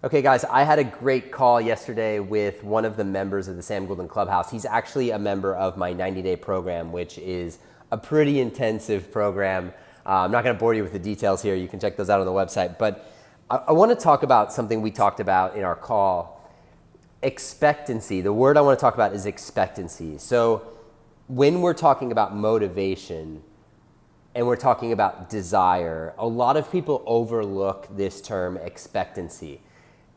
Okay, guys, I had a great call yesterday with one of the members of the Sam Goulden Clubhouse. He's actually a member of my 90-day program, which is a pretty intensive program. I'm not going to bore you with the details here. You can check those out on the website. But I want to talk about something we talked about in our call, expectancy. The word I want to talk about is expectancy. So when we're talking about motivation, and we're talking about desire, a lot of people overlook this term expectancy.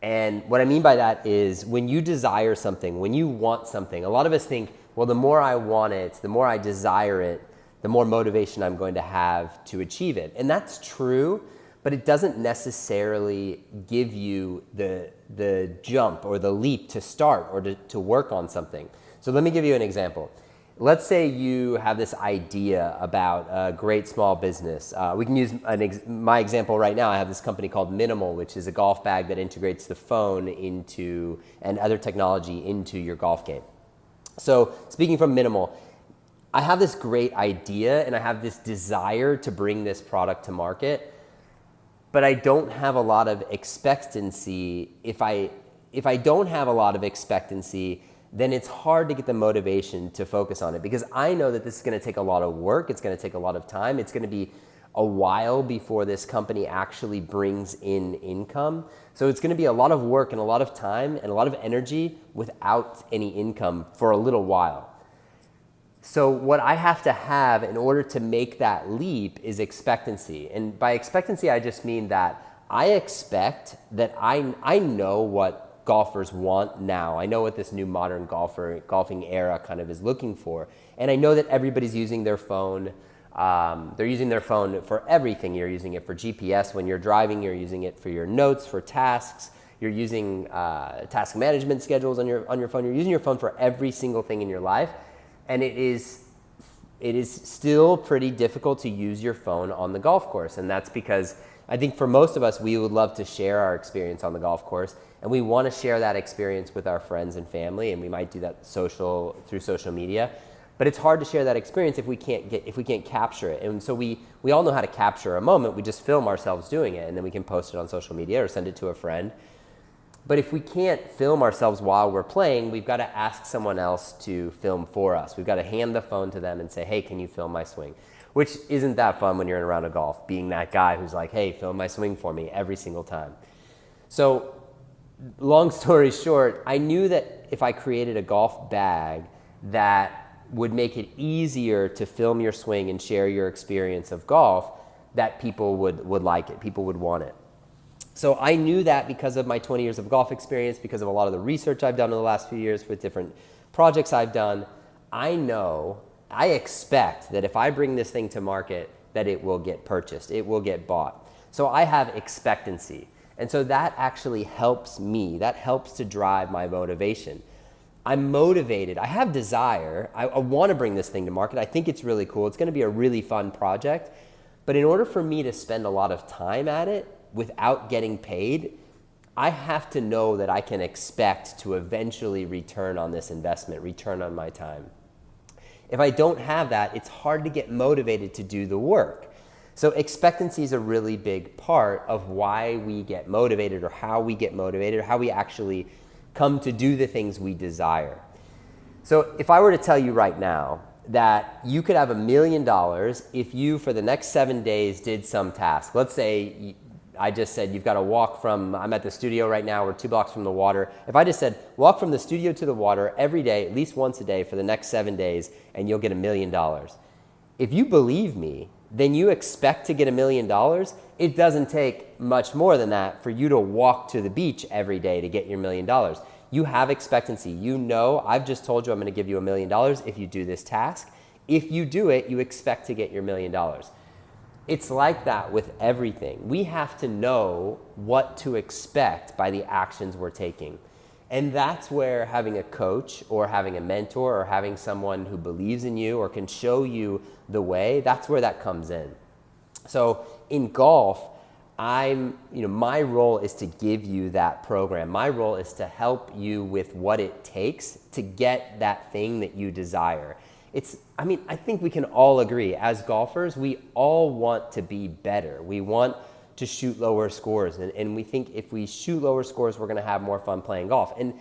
And what I mean by that is when you desire something, when you want something, a lot of us think, well, the more I want it, the more I desire it, the more motivation I'm going to have to achieve it. And that's true, but it doesn't necessarily give you the jump or the leap to start or to work on something. So let me give you an example. Let's say you have this idea about a great small business. We can use my example right now. I have this company called Minimal, which is a golf bag that integrates the phone into and other technology into your golf game. So speaking from Minimal, I have this great idea and I have this desire to bring this product to market, but I don't have a lot of expectancy. If I don't have a lot of expectancy, then it's hard to get the motivation to focus on it because I know that this is going to take a lot of work. It's going to take a lot of time. It's going to be a while before this company actually brings in income. So it's going to be a lot of work and a lot of time and a lot of energy without any income for a little while. So what I have to have in order to make that leap is expectancy. And by expectancy, I just mean that I expect that I know what golfers want now. I know what this new modern golfing era kind of is looking for. And I know that everybody's using their phone. They're using their phone for everything. You're using it for GPS when you're driving. You're using it for your notes, for tasks. You're using task management schedules on your phone. You're using your phone for every single thing in your life. And it is still pretty difficult to use your phone on the golf course. And that's because I think for most of us, we would love to share our experience on the golf course, and we want to share that experience with our friends and family, and we might do that through social media. But it's hard to share that experience if we can't capture it. And so we all know how to capture a moment. We just film ourselves doing it, and then we can post it on social media or send it to a friend. But if we can't film ourselves while we're playing, we've got to ask someone else to film for us. We've got to hand the phone to them and say, hey, can you film my swing? Which isn't that fun when you're in a round of golf, being that guy who's like, hey, film my swing for me every single time. So long story short, I knew that if I created a golf bag that would make it easier to film your swing and share your experience of golf, that people would like it, people would want it. So I knew that because of my 20 years of golf experience, because of a lot of the research I've done in the last few years with different projects I've done, I expect that if I bring this thing to market, that it will get purchased, it will get bought. So I have expectancy. And so that actually helps me. That helps to drive my motivation. I'm motivated. I have desire. I want to bring this thing to market. I think it's really cool. It's going to be a really fun project. But in order for me to spend a lot of time at it without getting paid, I have to know that I can expect to eventually return on this investment, return on my time. If I don't have that, it's hard to get motivated to do the work. So expectancy is a really big part of why we get motivated or how we get motivated or how we actually come to do the things we desire. So if I were to tell you right now that you could have $1 million if you, for the next 7 days, did some task. Let's say I just said you've got to walk from, I'm at the studio right now, we're 2 blocks from the water. If I just said walk from the studio to the water every day, at least once a day for the next 7 days, and you'll get $1 million. If you believe me, then you expect to get $1 million. It doesn't take much more than that for you to walk to the beach every day to get your $1 million. You have expectancy. You know, I've just told you I'm going to give you $1 million if you do this task. If you do it, you expect to get your $1 million. It's like that with everything. We have to know what to expect by the actions we're taking. And that's where having a coach or having a mentor or having someone who believes in you or can show you the way, that's where that comes in. So in golf, my role is to give you that program. My role is to help you with what it takes to get that thing that you desire. I think we can all agree as golfers, we all want to be better. We want to shoot lower scores. And we think if we shoot lower scores, we're going to have more fun playing golf. And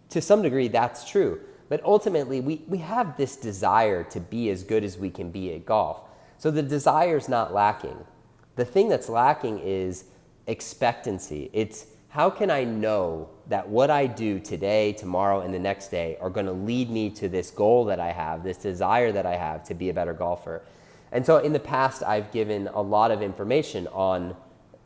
to some degree, that's true. But ultimately, we have this desire to be as good as we can be at golf. So the desire's not lacking. The thing that's lacking is expectancy. It's how can I know that what I do today, tomorrow, and the next day are going to lead me to this goal that I have, this desire that I have to be a better golfer. And so in the past, I've given a lot of information on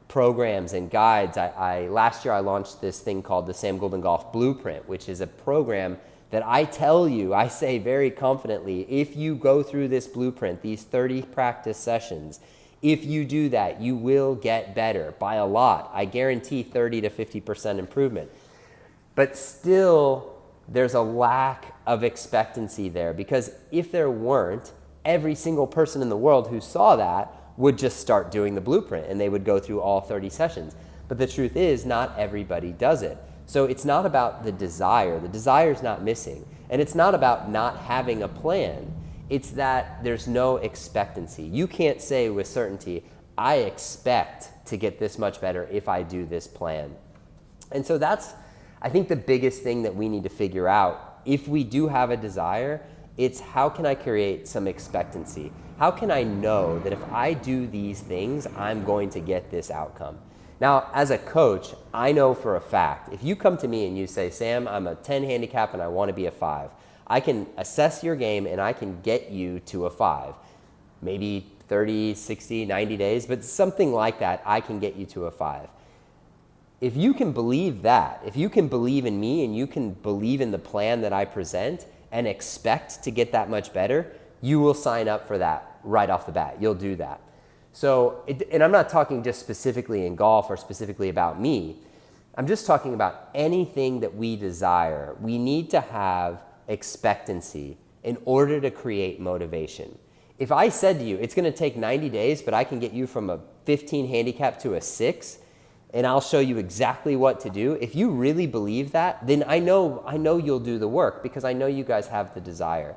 programs and guides. Last year, I launched this thing called the Sam Goulden Golf Blueprint, which is a program that I tell you, I say very confidently, if you go through this blueprint, these 30 practice sessions, if you do that, you will get better by a lot. I guarantee 30 to 50% improvement. But still, there's a lack of expectancy there, because if there weren't, every single person in the world who saw that would just start doing the blueprint and they would go through all 30 sessions. But the truth is, not everybody does it. So it's not about the desire. The desire is not missing. And it's not about not having a plan. It's that there's no expectancy. You can't say with certainty, I expect to get this much better if I do this plan. And so that's, I think, the biggest thing that we need to figure out. If we do have a desire, it's how can I create some expectancy? How can I know that if I do these things, I'm going to get this outcome? Now, as a coach, I know for a fact, if you come to me and you say, Sam, I'm a 10 handicap and I want to be a 5, I can assess your game and I can get you to a 5. Maybe 30, 60, 90 days, but something like that, I can get you to a 5. If you can believe that, if you can believe in me and you can believe in the plan that I present and expect to get that much better, you will sign up for that right off the bat. You'll do that. So, and I'm not talking just specifically in golf or specifically about me. I'm just talking about anything that we desire. We need to have expectancy in order to create motivation. If I said to you, it's going to take 90 days, but I can get you from a 15 handicap to a 6, and I'll show you exactly what to do. If you really believe that, then I know you'll do the work, because I know you guys have the desire.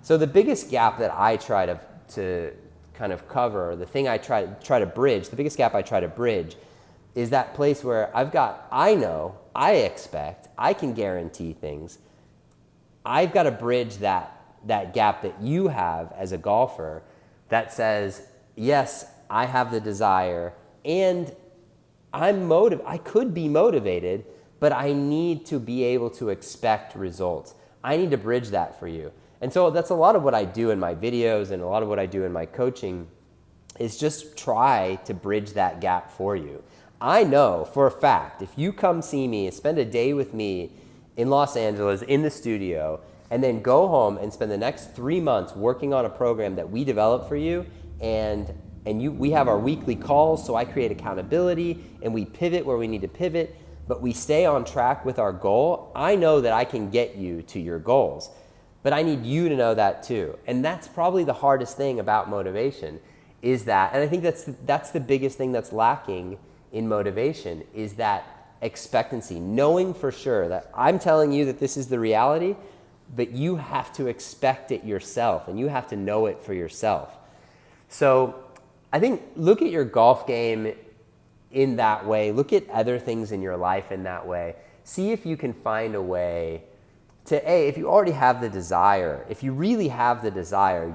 So the biggest gap that I try to kind of cover, the thing I try to bridge, the biggest gap I try to bridge is that place where I know, I expect, I can guarantee things. I've got to bridge that gap that you have as a golfer that says, yes, I have the desire and I could be motivated, but I need to be able to expect results. I need to bridge that for you. And so that's a lot of what I do in my videos and a lot of what I do in my coaching is just try to bridge that gap for you. I know for a fact, if you come see me and spend a day with me in Los Angeles in the studio and then go home and spend the next 3 months working on a program that we develop for you, we have our weekly calls, so I create accountability and we pivot where we need to pivot, but we stay on track with our goal, I know that I can get you to your goals. But I need you to know that too. And that's probably the hardest thing about motivation is that, and I think that's the biggest thing that's lacking in motivation is that expectancy, knowing for sure that I'm telling you that this is the reality, but you have to expect it yourself and you have to know it for yourself. So I think look at your golf game in that way. Look at other things in your life in that way. See if you can find a way to, if you already have the desire, if you really have the desire,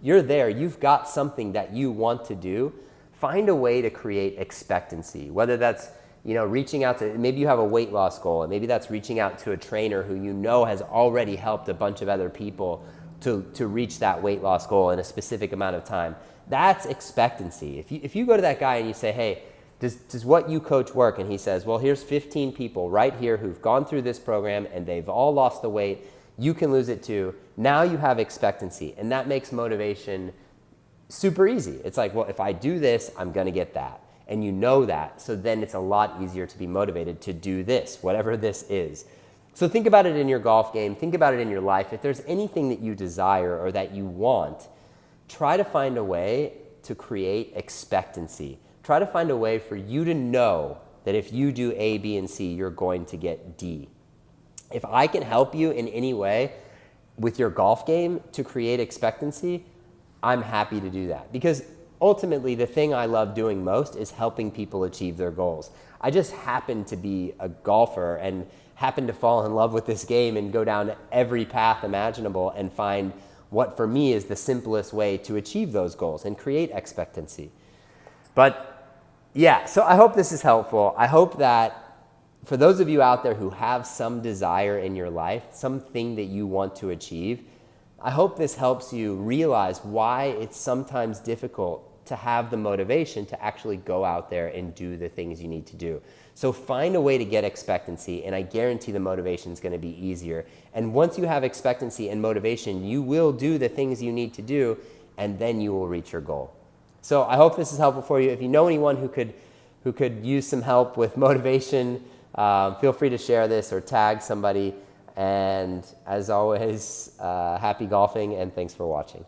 you're there, you've got something that you want to do, find a way to create expectancy, whether that's, reaching out to, maybe you have a weight loss goal, and maybe that's reaching out to a trainer who you know has already helped a bunch of other people to reach that weight loss goal in a specific amount of time. That's expectancy. If you go to that guy and you say, hey, does what you coach work? And he says, well, here's 15 people right here who've gone through this program and they've all lost the weight. You can lose it too. Now you have expectancy, and that makes motivation super easy. It's like, well, if I do this, I'm going to get that. And you know that. So then it's a lot easier to be motivated to do this, whatever this is. So think about it in your golf game. Think about it in your life. If there's anything that you desire or that you want, try to find a way to create expectancy. Try to find a way for you to know that if you do A, B, and C, you're going to get D. If I can help you in any way with your golf game to create expectancy, I'm happy to do that. Because ultimately the thing I love doing most is helping people achieve their goals. I just happen to be a golfer and happen to fall in love with this game and go down every path imaginable and find what for me is the simplest way to achieve those goals and create expectancy. But yeah, so I hope this is helpful. I hope that for those of you out there who have some desire in your life, something that you want to achieve, I hope this helps you realize why it's sometimes difficult to have the motivation to actually go out there and do the things you need to do. So find a way to get expectancy, and I guarantee the motivation is going to be easier. And once you have expectancy and motivation, you will do the things you need to do, and then you will reach your goal. So I hope this is helpful for you. If you know anyone who could use some help with motivation, feel free to share this or tag somebody. And as always, happy golfing, and thanks for watching.